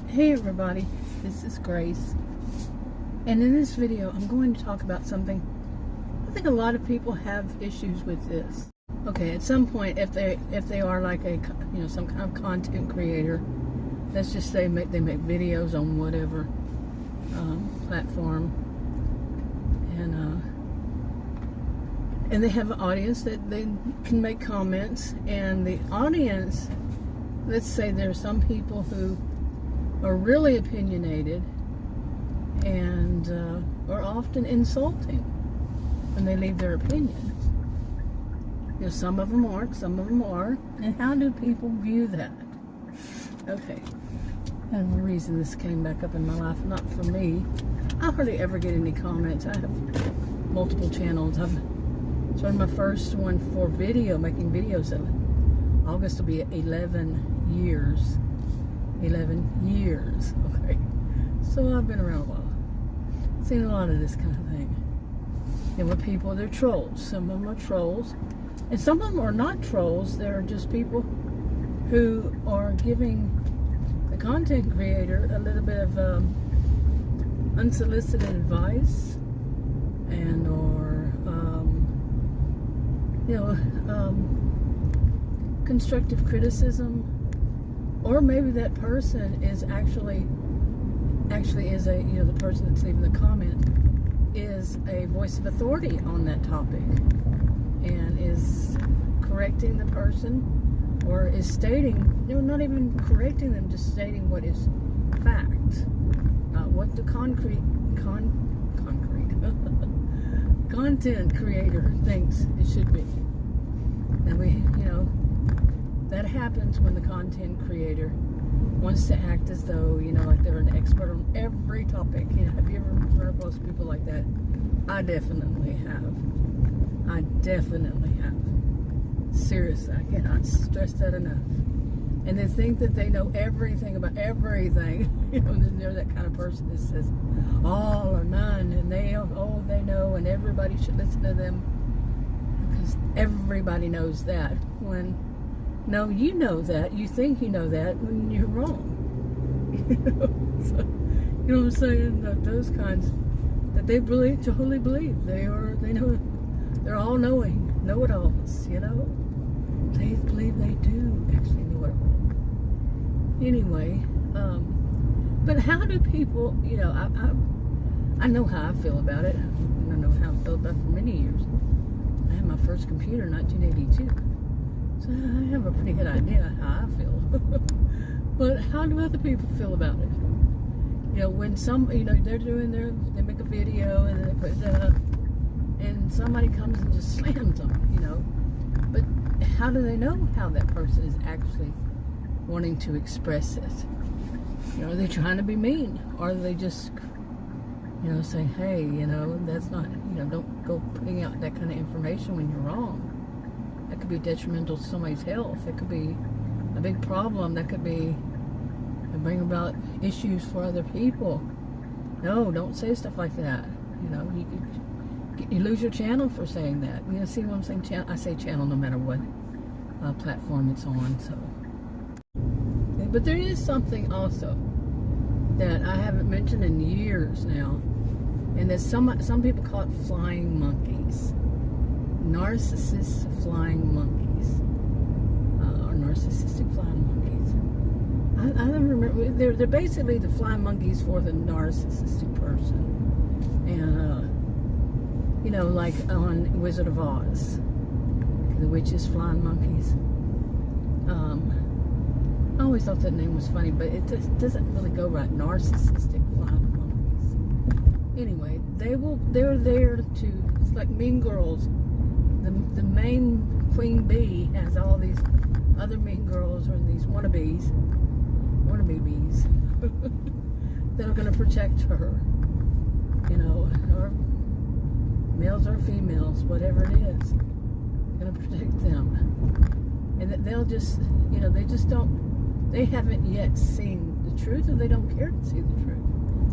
Hey everybody, this is Grace, and in this video I'm going to talk about something. I think a lot of people have issues with this. Okay, at some point, if they are like some kind of content creator, let's just say they make videos on whatever platform, and they have an audience that they can make comments, and the audience, let's say there's some people who are really opinionated and are often insulting when they leave their opinion. You know, some of them aren't, some of them are. And how do people view that? Okay. And the reason this came back up in my life, not for me, I hardly ever get any comments. I have multiple channels. I've started my first one for making videos. August will be 11 years. 11 years, okay. So I've been around a while. Seen a lot of this kind of thing. And with people, they're trolls. Some of them are trolls. And some of them are not trolls. They're just people who are giving the content creator a little bit of unsolicited advice and constructive criticism. Or maybe that person is actually is the person that's leaving the comment is a voice of authority on that topic and is correcting the person, or is stating, not even correcting them, just stating what is fact, what the concrete content creator thinks it should be. And that happens when the content creator wants to act as though, like they're an expert on every topic. Have you ever run across people like that? I definitely have. Seriously, I cannot stress that enough. And they think that they know everything about everything. They're that kind of person that says all or none, and they know, and everybody should listen to them because everybody knows that. When no, you know that. You think you know that when you're wrong. So, you know what I'm saying? That those kinds that they totally believe they know, they're all knowing, know-it-alls. They believe they do actually know it all. Anyway, but how do people? I know how I feel about it. I know how I felt about it for many years. I had my first computer in 1982. So I have a pretty good idea how I feel. But how do other people feel about it? When they're they make a video and they put it up, and somebody comes and just slams them, But how do they know how that person is actually wanting to express it? Are they trying to be mean? Or are they just, saying, hey, that's not, don't go putting out that kind of information when you're wrong. That could be detrimental to somebody's health. It could be a big problem. That could be bring about issues for other people. No, don't say stuff like that. You lose your channel for saying that. See what I'm saying? I say channel no matter what platform it's on. So, but there is something also that I haven't mentioned in years now, and that some people call it flying monkeys. Narcissist flying monkeys, or narcissistic flying monkeys. I don't remember. They're basically the flying monkeys for the narcissistic person, and like on Wizard of Oz, the witches flying monkeys. I always thought that name was funny, but it doesn't really go right. Narcissistic flying monkeys. Anyway, they're there to. It's like Mean Girls. The main queen bee has all these other mean girls, or these wannabe bees that are going to protect her, or males or females, whatever it is, going to protect them. And they'll just, they haven't yet seen the truth, or they don't care to see the truth.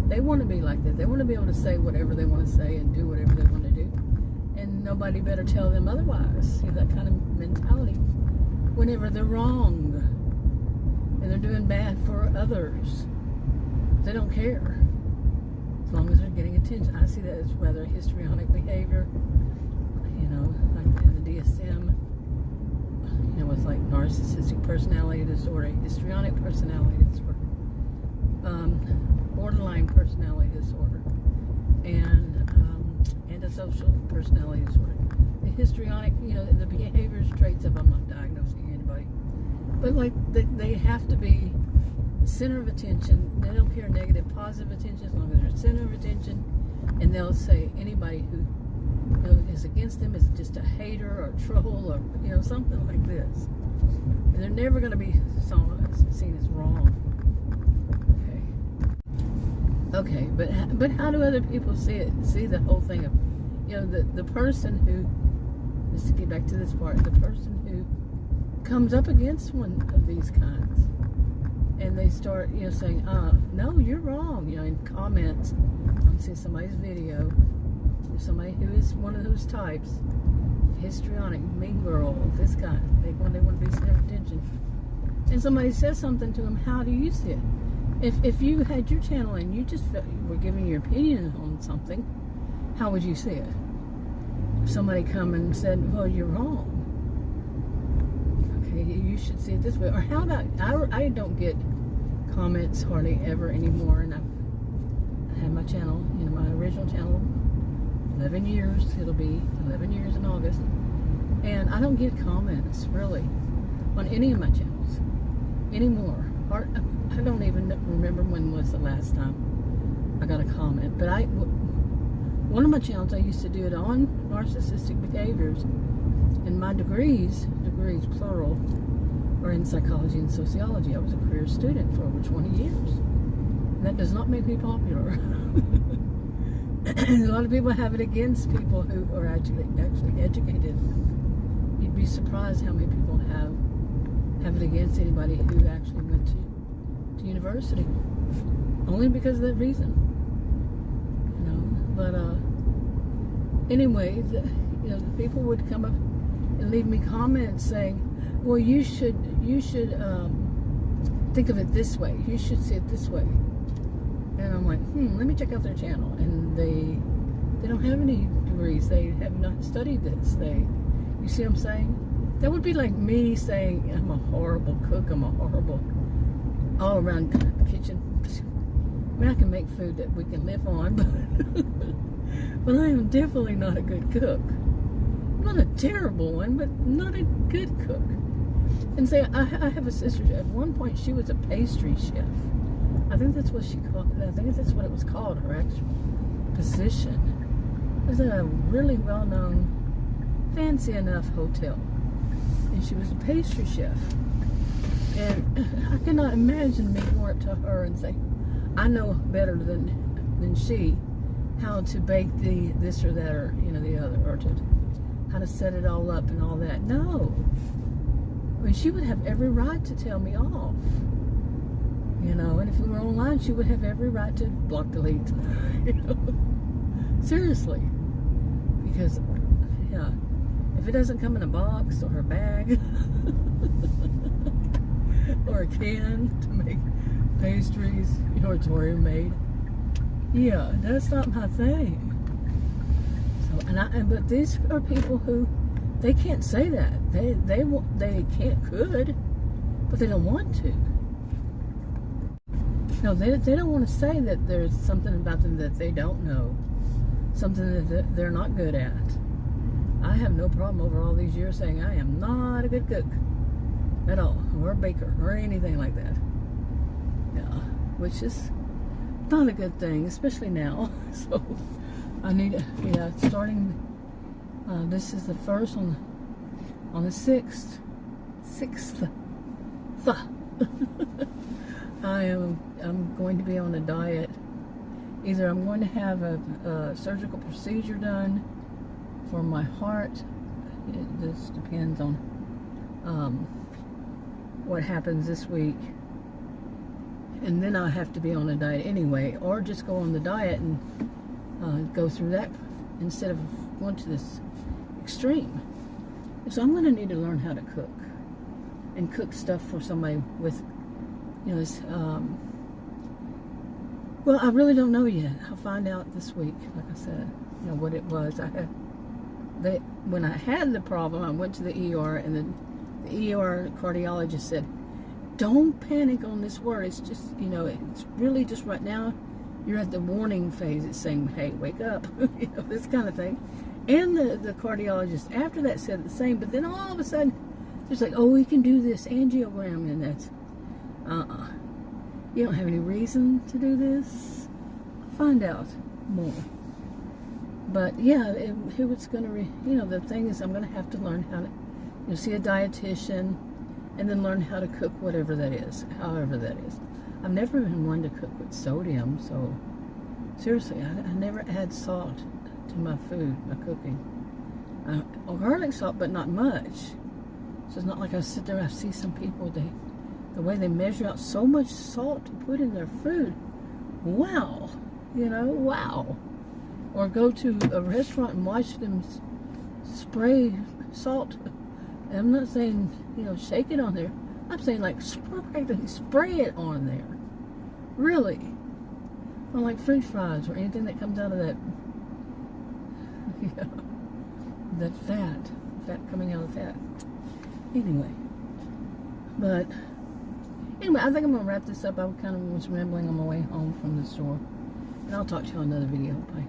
They want to be like that. They want to be able to say whatever they want to say and do whatever they want to do. And nobody better tell them otherwise. That kind of mentality. Whenever they're wrong and they're doing bad for others, They don't care. As long as they're getting attention. I see that as rather histrionic behavior. You know, like in the DSM, you know, with like narcissistic personality disorder, histrionic personality disorder, borderline personality disorder, and antisocial personality disorder. The histrionic, you know, the behaviors, traits of, I'm not diagnosing anybody, but like they have to be center of attention. They don't care negative, positive attention, as long as they're center of attention. And they'll say anybody who is against them is just a hater or a troll or, you know, something like this. And they're never going to be seen as wrong. Okay, but how do other people see it? See the whole thing of, you know, the person who, just to get back to this part, the person who comes up against one of these kinds, and they start, you know, saying, no, you're wrong, you know, in comments on, see, somebody's video, somebody who is one of those types, histrionic, mean girl, this guy, they want to be center of attention, and somebody says something to them, how do you see it? If you had your channel and you just felt you were giving your opinion on something, how would you see it? If somebody come and said, well, you're wrong, okay, you should see it this way. Or how about, I don't get comments hardly ever anymore, and I had my channel, you know, my original channel, 11 years, it'll be 11 years in August, and I don't get comments, really, on any of my channels anymore. I don't even remember when was the last time I got a comment, but one of my channels I used to do it on narcissistic behaviors, and my degrees plural, are in psychology and sociology. I was a career student for over 20 years. And that does not make me popular. A lot of people have it against people who are actually educated. You'd be surprised how many people have it against anybody who actually went to university, only because of that reason, you know. But anyway, you know, the people would come up and leave me comments saying, well, you should think of it this way, you should see it this way. And I'm like, let me check out their channel. And they don't have any degrees, they have not studied this. You see what I'm saying? That would be like me saying I'm a horrible cook, I'm a horrible all around kitchen. I mean, I can make food that we can live on, but I am definitely not a good cook. I'm not a terrible one, but not a good cook. And say, I have a sister, at one point she was a pastry chef. I think that's what it was called, her actual position. It was at a really well-known, fancy enough hotel. And she was a pastry chef. And I cannot imagine me going up to her and say, I know better than she how to bake this or that, or, you know, the other, or how to set it all up and all that. No. I mean, she would have every right to tell me off. You know, and if we were online, she would have every right to block, delete. You know? Seriously. Because, yeah, if it doesn't come in a box or a bag or a can to make pastries, you know, it's already made. Yeah, that's not my thing. So, but these are people who, they can't say that. They could, but they don't want to. No, they don't want to say that there's something about them that they don't know, something that they're not good at. I have no problem over all these years saying I am not a good cook at all, or a baker, or anything like that. Yeah, which is not a good thing, especially now. So I need to, yeah, starting, this is the first on the 6th. I'm going to be on a diet. Either I'm going to have a surgical procedure done for my heart. It just depends on what happens this week. And then I'll have to be on a diet anyway, or just go on the diet and go through that instead of going to this extreme. So I'm going to need to learn how to cook, and cook stuff for somebody with, you know, this Well, I really don't know yet. I'll find out this week, like I said, you know, what it was. When I had the problem, I went to the ER, and the ER cardiologist said, don't panic on this word. It's just, you know, it's really just right now, you're at the warning phase. It's saying, hey, wake up, you know, this kind of thing. And the cardiologist after that said the same, but then all of a sudden, it's like, oh, we can do this angiogram, and that's, you don't have any reason to do this. I'll find out more. But yeah, it was going to, you know, the thing is I'm going to have to learn how to, you know, see a dietitian, and then learn how to cook whatever that is, however that is. I've never been one to cook with sodium, so seriously, I never add salt to my food, my cooking. Garlic salt, but not much. So it's not like I sit there, I see some people, the way they measure out so much salt to put in their food. Wow, you know, wow. Or go to a restaurant and watch them spray salt. And I'm not saying, you know, shake it on there. I'm saying like spray it on there. Really. On like French fries or anything that comes out of that, you know, that fat coming out of fat. Anyway, I think I'm gonna wrap this up. I kind of was rambling on my way home from the store, and I'll talk to you on another video. Bye.